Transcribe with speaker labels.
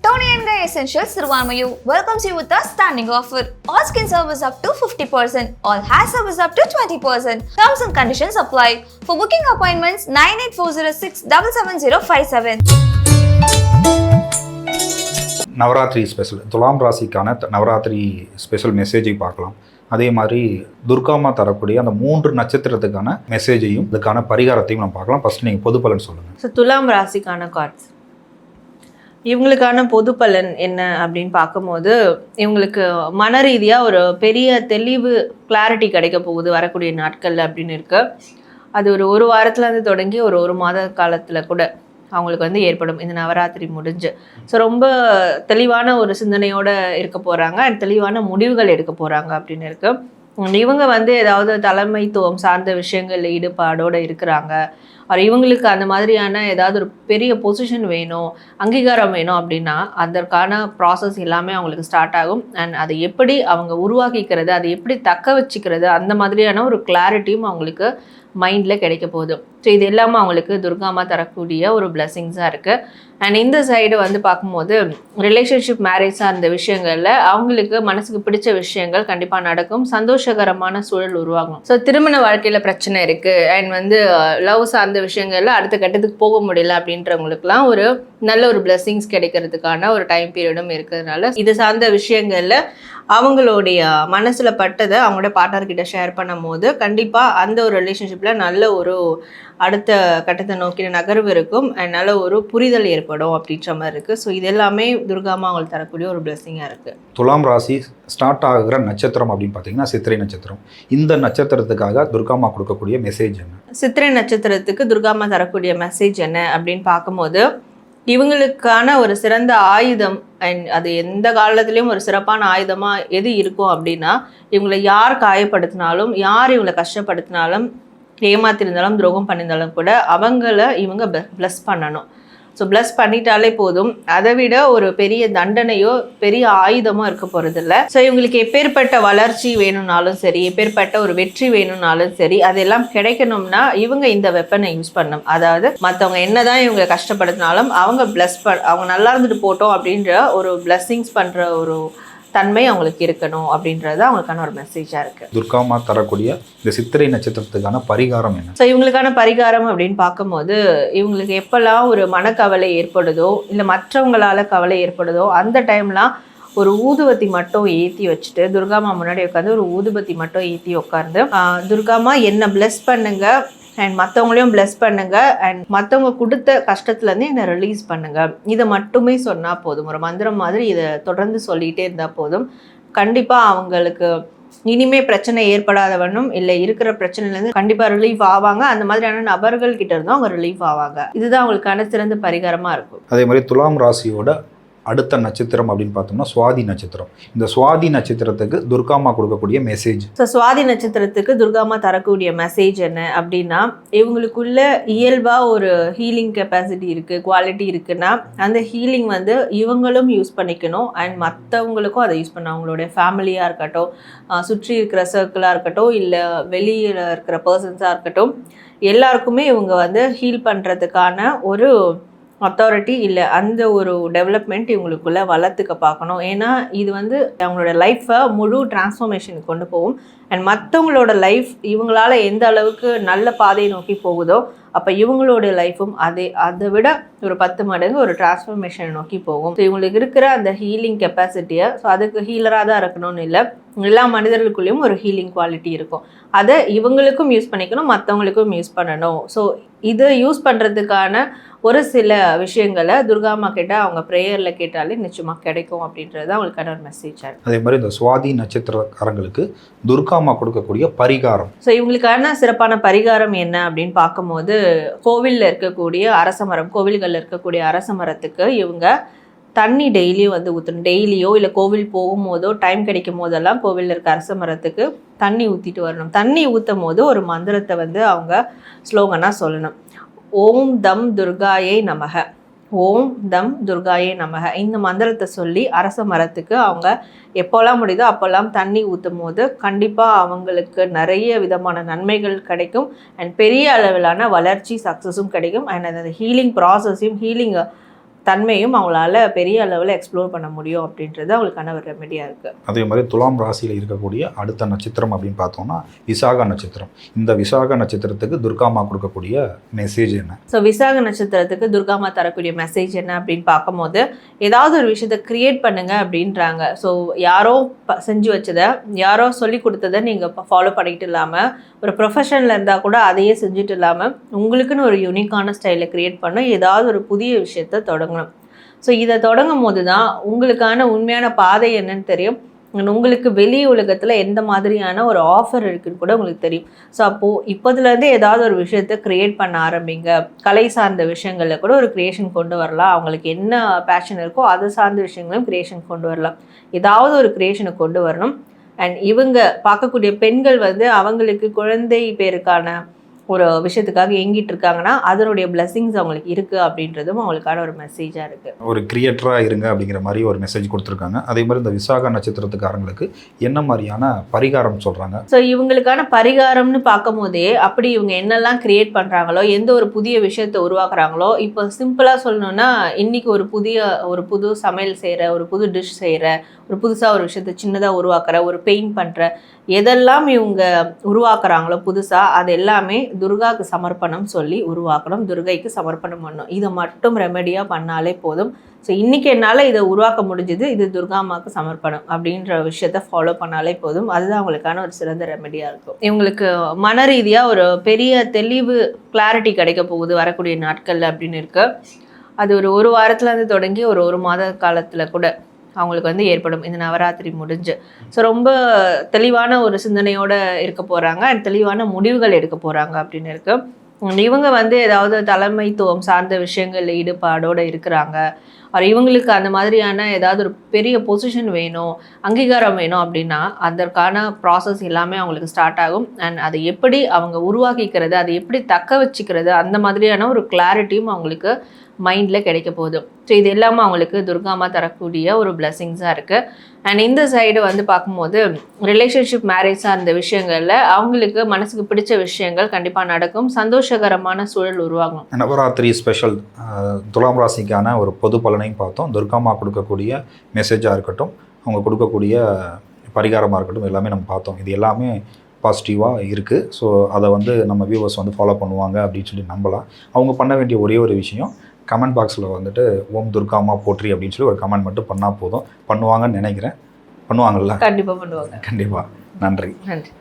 Speaker 1: Tony and Guy Essentials Sirvamayu welcomes you with a standing offer. All skin service up to 50%, all hair service up to 20%. Terms and conditions apply. For booking appointments, 98406 77057.
Speaker 2: Navaratri special துலாம் ராசிக்கான Navaratri special மெசேஜை பார்க்கலாம். அதே மாதிரி துர்காமா தரக்கூடிய அந்த 3 நட்சத்திரத்துக்கான மெசேஜையும் இதுக்கான பரிகாரத்தையும் நம்ம பார்க்கலாம். ஃபர்ஸ்ட் நீங்கள் பொது பலன் சொல்லுங்கள்.
Speaker 3: ஸோ துலாம் ராசிக்கான கார்ட்ஸ் இவங்களுக்கான பொது பலன் என்ன அப்படின்னு பார்க்கும்போது, இவங்களுக்கு மன ரீதியாக ஒரு பெரிய தெளிவு கிளாரிட்டி கிடைக்க போகுது வரக்கூடிய நாட்கள் அப்படின்னு இருக்கு. அது ஒரு வாரத்துலேருந்து தொடங்கி ஒரு மாத காலத்தில் கூட அவங்களுக்கு ஏற்படும் இந்த நவராத்திரி முடிஞ்சு. ஸோ ரொம்ப தெளிவான ஒரு சிந்தனையோடு இருக்க போகிறாங்க அண்ட் தெளிவான முடிவுகள் எடுக்க போகிறாங்க அப்படின்னு இருக்கு. இவங்க ஏதாவது தலைமைத்துவம் சார்ந்த விஷயங்களில் ஈடுபாடோடு இருக்கிறாங்க. இவங்களுக்கு அந்த மாதிரியான ஏதாவது ஒரு பெரிய பொசிஷன் வேணும், அங்கீகாரம் வேணும் அப்படின்னா அதற்கான ப்ராசஸ் எல்லாமே அவங்களுக்கு ஸ்டார்ட் ஆகும். அண்ட் அதை எப்படி அவங்க உருவாக்கிக்கிறது, அதை எப்படி தக்க வச்சுக்கிறது, அந்த மாதிரியான ஒரு கிளாரிட்டியும் அவங்களுக்கு மைண்டில் கிடைக்க போகுது. ஸோ இது எல்லாமே அவங்களுக்கு துர்காமா தரக்கூடிய ஒரு பிளெஸிங்ஸாக இருக்குது. அண்ட் இந்த சைடு பார்க்கும்போது ரிலேஷன்ஷிப் மேரேஜ் சார்ந்த விஷயங்களில் அவங்களுக்கு மனசுக்கு பிடிச்ச விஷயங்கள் கண்டிப்பாக நடக்கும், சந்தோஷகரமான சூழல் உருவாகும். ஸோ திருமண வாழ்க்கையில் பிரச்சனை இருக்குது அண்ட் லவ் சார்ந்த விஷயங்களில் அடுத்த கட்டத்துக்கு போக முடியல அப்படின்றவங்களுக்குலாம் ஒரு நல்ல ஒரு பிளெஸிங்ஸ் கிடைக்கிறதுக்கான ஒரு டைம் பீரியடும் இருக்கிறதுனால இது சார்ந்த விஷயங்களில் அவங்களுடைய மனசில் பட்டதை அவங்களோட பார்ட்னர்கிட்ட ஷேர் பண்ணும் போது கண்டிப்பாக அந்த ஒரு ரிலேஷன்ஷிப்பில் நல்ல ஒரு அடுத்த கட்டத்தை நோக்கின நகர்வு இருக்கும் அண்ட் நல்ல ஒரு புரிதல் ஏற்படும் அப்படின்ற மாதிரி இருக்குது. ஸோ இது எல்லாமே துர்காமா அவங்களுக்கு தரக்கூடிய ஒரு பிளெஸிங்காக இருக்குது.
Speaker 2: துலாம் ராசி ஸ்டார்ட் ஆகுகிற நட்சத்திரம் அப்படின்னு பார்த்தீங்கன்னா சித்திரை நட்சத்திரம். இந்த நட்சத்திரத்துக்காக துர்காமா கொடுக்கக்கூடிய மெசேஜ் என்ன? சித்திரை
Speaker 3: நட்சத்திரத்துக்கு துர்காமா தரக்கூடிய மெசேஜ் என்ன அப்படின்னு பார்க்கும்போது, இவங்களுக்கான ஒரு சிறந்த ஆயுதம் அண்ட் அது எந்த காலத்துலேயும் ஒரு சிறப்பான ஆயுதமாக எது இருக்கும் அப்படின்னா, இவங்களை யார் காயப்படுத்தினாலும், யார் இவங்களை கஷ்டப்படுத்தினாலும், ஏமாத்திருந்தாலும், துரோகம் பண்ணியிருந்தாலும் கூட இவங்க பிளஸ் பண்ணணும். ஸோ பிளஸ் பண்ணிட்டாலே போதும். அதை விட ஒரு பெரிய தண்டனையோ பெரிய ஆயுதமோ இருக்க போகிறதில்ல. ஸோ இவங்களுக்கு எப்பேற்பட்ட வளர்ச்சி வேணும்னாலும் சரி, எப்பேற்பட்ட ஒரு வெற்றி வேணும்னாலும் சரி, அதெல்லாம் கிடைக்கணும்னா இவங்க இந்த வெப்பனை யூஸ் பண்ணணும். அதாவது மற்றவங்க என்னதான் இவங்க கஷ்டப்படுத்தினாலும் அவங்க நல்லா இருந்துட்டு போட்டோம் அப்படின்ற ஒரு பிளஸ்ஸிங்ஸ் பண்ணுற ஒரு தன்மை அவங்களுக்கு இருக்கணும் அப்படின்றது அவங்களுக்கான ஒரு மெசேஜாக இருக்குது.
Speaker 2: துர்காமா தரக்கூடிய இந்த சித்திரை நட்சத்திரத்துக்கான பரிகாரம் என்ன?
Speaker 3: ஸோ இவங்களுக்கான பரிகாரம் அப்படின்னு பார்க்கும்போது, இவங்களுக்கு எப்போல்லாம் ஒரு மனக்கவலை ஏற்படுதோ இல்லை மற்றவங்களால கவலை ஏற்படுதோ அந்த டைம்லாம் ஒரு ஊதுபத்தி மட்டும் ஏற்றி வச்சுட்டு துர்காமா முன்னாடி உட்காந்து ஒரு ஊதுபத்தி மட்டும் ஏற்றி உட்காந்து துர்காமா என்னை பிளஸ் பண்ணுங்க அண்ட் மற்றவங்களையும் பிளஸ் பண்ணுங்க அண்ட் மற்றவங்க கொடுத்த கஷ்டத்துலேருந்து என்னை ரிலீஸ் பண்ணுங்க, இதை மட்டுமே சொன்னால் போதும். ஒரு மந்திரம் மாதிரி இதை தொடர்ந்து சொல்லிகிட்டே இருந்தால் போதும். கண்டிப்பாக அவங்களுக்கு இனிமே பிரச்சனை ஏற்படாதவனும் இல்லை இருக்கிற பிரச்சனையிலேருந்து கண்டிப்பாக ரிலீஃப் ஆவாங்க. அந்த மாதிரியான நபர்கள் கிட்ட இருந்தும் அவங்க ரிலீஃப் ஆவாங்க. இதுதான் அவங்களுக்கான சிறந்த பரிகாரமாக இருக்கும்.
Speaker 2: அதே மாதிரி துலாம் ராசியோட அடுத்த நட்சத்திரம் அப்படின்னு பார்த்தோம்னா சுவாதி நட்சத்திரம். இந்த சுவாதி நட்சத்திரத்துக்கு துர்காமா கொடுக்கக்கூடிய மெசேஜ்.
Speaker 3: ஸோ சுவாதி நட்சத்திரத்துக்கு துர்காமா தரக்கூடிய மெசேஜ் என்ன அப்படின்னா, இவங்களுக்குள்ள இயல்பாக ஒரு ஹீலிங் கெப்பாசிட்டி இருக்குது, குவாலிட்டி இருக்குன்னா அந்த ஹீலிங் இவங்களும் யூஸ் பண்ணிக்கணும் அண்ட் மற்றவங்களுக்கும் அதை யூஸ் பண்ண அவங்களுடைய ஃபேமிலியாக இருக்கட்டும், சுற்றி இருக்கிற சர்க்கிளாக இருக்கட்டும், இல்லை வெளியில் இருக்கிற பர்சன்ஸாக இருக்கட்டும், எல்லாருக்குமே இவங்க ஹீல் பண்ணுறதுக்கான ஒரு அத்தாரிட்டி இல்லை அந்த ஒரு டெவலப்மெண்ட் இவங்களுக்குள்ளே வளர்த்துக்க பார்க்கணும். ஏன்னா இது அவங்களோட லைஃப்பை முழு டிரான்ஸ்ஃபர்மேஷனுக்கு கொண்டு போகும் அண்ட் மற்றவங்களோட லைஃப் இவங்களால எந்த அளவுக்கு நல்ல பாதையை நோக்கி போகுதோ அப்போ இவங்களோட லைஃப்பும் அதை விட ஒரு 10 மடங்கு ஒரு டிரான்ஸ்ஃபர்மேஷனை நோக்கி போகும். ஸோ இவங்களுக்கு இருக்கிற அந்த ஹீலிங் கெப்பாசிட்டியை, ஸோ அதுக்கு ஹீலராக தான் இருக்கணும்னு இல்லை, எல்லா மனிதர்களுக்குள்ளேயும் ஒரு ஹீலிங் குவாலிட்டி இருக்கும். அதை இவங்களுக்கும் யூஸ் பண்ணிக்கணும், மற்றவங்களுக்கும் யூஸ் பண்ணணும். ஸோ இதை யூஸ் பண்ணுறதுக்கான ஒரு சில விஷயங்களை துர்காமா கிட்ட அவங்க ப்ரேயரில் கேட்டாலே நிச்சயமாக கிடைக்கும் அப்படின்றது அவங்களுக்கான ஒரு மெசேஜாக.
Speaker 2: அதே மாதிரி இந்த சுவாதி நட்சத்திரக்காரங்களுக்கு துர்காமா கொடுக்கக்கூடிய பரிகாரம்.
Speaker 3: ஸோ இவங்களுக்கான சிறப்பான பரிகாரம் என்ன அப்படின்னு பார்க்கும்போது, கோவிலில் இருக்கக்கூடிய அரசமரம், கோவில்களில் இருக்கக்கூடிய அரசமரத்துக்கு இவங்க தண்ணி டெய்லியும் ஊற்றணும். டெய்லியோ இல்லை கோவில் போகும்போதோ டைம் கிடைக்கும் போதெல்லாம் கோவிலில் இருக்க அரச மரத்துக்கு தண்ணி ஊற்றிட்டு வரணும். தண்ணி ஊற்றும் போது ஒரு மந்திரத்தை அவங்க ஸ்லோகனாக சொல்லணும். ஓம் தம் துர்காயே நமக, ஓம் தம் துர்காயே நமக. இந்த மந்திரத்தை சொல்லி அரச மரத்துக்கு அவங்க எப்போல்லாம் முடியுதோ அப்போல்லாம் தண்ணி ஊற்றும் போது கண்டிப்பாக அவங்களுக்கு நிறைய விதமான நன்மைகள் கிடைக்கும் அண்ட் பெரிய அளவிலான வளர்ச்சி சக்ஸஸும் கிடைக்கும் அண்ட் அந்த ஹீலிங் ப்ராசஸையும் ஹீலிங் தன்மையும் அவங்களால பெரிய அளவில் எக்ஸ்ப்ளோர் பண்ண முடியும் அப்படின்றது அவங்களுக்கான ஒரு ரெமெடியாக இருக்குது.
Speaker 2: அதே மாதிரி துலாம் ராசியில் இருக்கக்கூடிய அடுத்த நட்சத்திரம் அப்படின்னு பார்த்தோம்னா விசாக நட்சத்திரம். இந்த விசாக நட்சத்திரத்துக்கு துர்காமா கொடுக்கக்கூடிய மெசேஜ் என்ன?
Speaker 3: ஸோ விசாக நட்சத்திரத்துக்கு துர்காமா தரக்கூடிய மெசேஜ் என்ன அப்படின்னு பார்க்கும்போது, ஏதாவது ஒரு விஷயத்தை கிரியேட் பண்ணுங்க அப்படின்றாங்க. ஸோ யாரோ செஞ்சு வச்சதை, யாரோ சொல்லி கொடுத்ததை நீங்கள் ஃபாலோ பண்ணிக்கிட்டு இல்லாமல், ஒரு ப்ரொஃபஷனில் இருந்தால் கூட அதையே செஞ்சுட்டு இல்லாமல் உங்களுக்குன்னு ஒரு யூனிக்கான ஸ்டைலில் கிரியேட் பண்ண ஏதாவது ஒரு புதிய விஷயத்தை தொடங்கணும். ஸோ இதை தொடங்கும் போது தான் உங்களுக்கான உண்மையான பாதை என்னன்னு தெரியும். உங்களுக்கு வெளி உலகத்தில் எந்த மாதிரியான ஒரு ஆஃபர் இருக்குன்னு கூட உங்களுக்கு தெரியும். ஸோ அப்போது இப்போதுலேருந்தே ஏதாவது ஒரு விஷயத்தை க்ரியேட் பண்ண ஆரம்பிங்க. கலை சார்ந்த விஷயங்களில் கூட ஒரு க்ரியேஷன் கொண்டு வரலாம். அவங்களுக்கு என்ன பேஷன் இருக்கோ அது சார்ந்த விஷயங்களும் க்ரியேஷன் கொண்டு வரலாம். ஏதாவது ஒரு க்ரியேஷனை கொண்டு வரணும். அண்ட் இவங்க பார்க்கக்கூடிய பெண்கள் அவங்களுக்கு குழந்தை பேருக்கான ஒரு விஷயத்துக்காக ஏங்கிட்டு இருக்காங்கன்னா அதனுடைய பிளெஸிங்ஸ் அவங்களுக்கு இருக்குது அப்படின்றதும் அவங்களுக்கான ஒரு மெசேஜாக இருக்குது.
Speaker 2: ஒரு கிரியேட்டராக இருங்க அப்படிங்கிற மாதிரி ஒரு மெசேஜ் கொடுத்துருக்காங்க. அதே மாதிரி இந்த விசாக நட்சத்திரத்துக்காரங்களுக்கு என்ன மாதிரியான பரிகாரம் சொல்கிறாங்க?
Speaker 3: ஸோ இவங்களுக்கான பரிகாரம்னு பார்க்கும் போதே அப்படி இவங்க என்னெல்லாம் கிரியேட் பண்ணுறாங்களோ, எந்த ஒரு புதிய விஷயத்தை உருவாக்குறாங்களோ, இப்போ சிம்பிளாக சொல்லணும்னா இன்றைக்கி ஒரு புது சமையல் செய்கிற, ஒரு புது டிஷ் செய்கிற, ஒரு புதுசாக ஒரு விஷயத்தை சின்னதாக உருவாக்குற, ஒரு பெயிண்ட் பண்ணுற, எதெல்லாம் இவங்க உருவாக்குறாங்களோ புதுசாக அது எல்லாமே துர்காவுக்கு சமர்ப்பணம் சொல்லி உருவாக்கணும். துர்கைக்கு சமர்ப்பணம் பண்ணணும். இதை மட்டும் ரெமெடியாக பண்ணாலே போதும். ஸோ இன்றைக்கி என்னால் இதை உருவாக்க முடிஞ்சது, இது துர்காமாவுக்கு சமர்ப்பணம் அப்படின்ற விஷயத்த ஃபாலோ பண்ணாலே போதும். அதுதான் அவங்களுக்கான ஒரு சிறந்த ரெமெடியாக இருக்கும். இவங்களுக்கு மன ரீதியாக ஒரு பெரிய தெளிவு, கிளாரிட்டி கிடைக்க போகுது வரக்கூடிய நாட்களில் அப்படின்னு இருக்கு. அது ஒரு வாரத்துலேருந்து தொடங்கி ஒரு மாத காலத்தில் கூட அவங்களுக்கு ஏற்படும் இந்த நவராத்திரி முடிஞ்சு. ஸோ ரொம்ப தெளிவான ஒரு சிந்தனையோடு இருக்க போகிறாங்க அண்ட் தெளிவான முடிவுகள் எடுக்க போகிறாங்க அப்படின்னு இருக்கு. இவங்க ஏதாவது தலைமைத்துவம் சார்ந்த விஷயங்களில் ஈடுபாடோடு இருக்கிறாங்க. இவங்களுக்கு அந்த மாதிரியான ஏதாவது ஒரு பெரிய பொசிஷன் வேணும், அங்கீகாரம் வேணும் அப்படின்னா அதற்கான ப்ராசஸ் எல்லாமே அவங்களுக்கு ஸ்டார்ட் ஆகும். அண்ட் அதை எப்படி அவங்க உருவாக்கிக்கிறது, அதை எப்படி தக்க வச்சுக்கிறது, அந்த மாதிரியான ஒரு கிளாரிட்டியும் அவங்களுக்கு மைண்டில் கிடைக்க போகுது. ஸோ இது எல்லாமே அவங்களுக்கு துர்காமா தரக்கூடிய ஒரு பிளெஸிங்ஸாக இருக்குது. அண்ட் இந்த சைடு பார்க்கும்போது ரிலேஷன்ஷிப், மேரேஜ் சார்ந்த விஷயங்களில் அவங்களுக்கு மனசுக்கு பிடிச்ச விஷயங்கள் கண்டிப்பாக நடக்கும். சந்தோஷகரமான சூழல் உருவாகும்.
Speaker 2: நவராத்திரி ஸ்பெஷல் துலாம் ராசிக்கான ஒரு பொது பலனையும் பார்த்தோம். துர்காமா கொடுக்கக்கூடிய மெசேஜாக இருக்கட்டும், அவங்க கொடுக்கக்கூடிய பரிகாரமாக இருக்கட்டும், எல்லாமே நம்ம பார்த்தோம். இது எல்லாமே பாசிட்டிவாக இருக்குது. ஸோ அதை நம்ம வியூவர்ஸ் ஃபாலோ பண்ணுவாங்க அப்படின்னு சொல்லி நம்பலாம். அவங்க பண்ண வேண்டிய ஒரே ஒரு விஷயம், கமெண்ட் பாக்ஸில் ஓம் துர்காமா போற்றி அப்படின்னு சொல்லி ஒரு கமெண்ட் மட்டும் பண்ணால் போதும். பண்ணுவாங்கன்னு நினைக்கிறேன். பண்ணுவாங்கல்ல?
Speaker 3: கண்டிப்பாக பண்ணுவாங்க.
Speaker 2: கண்டிப்பாக. நன்றி.
Speaker 3: நன்றி.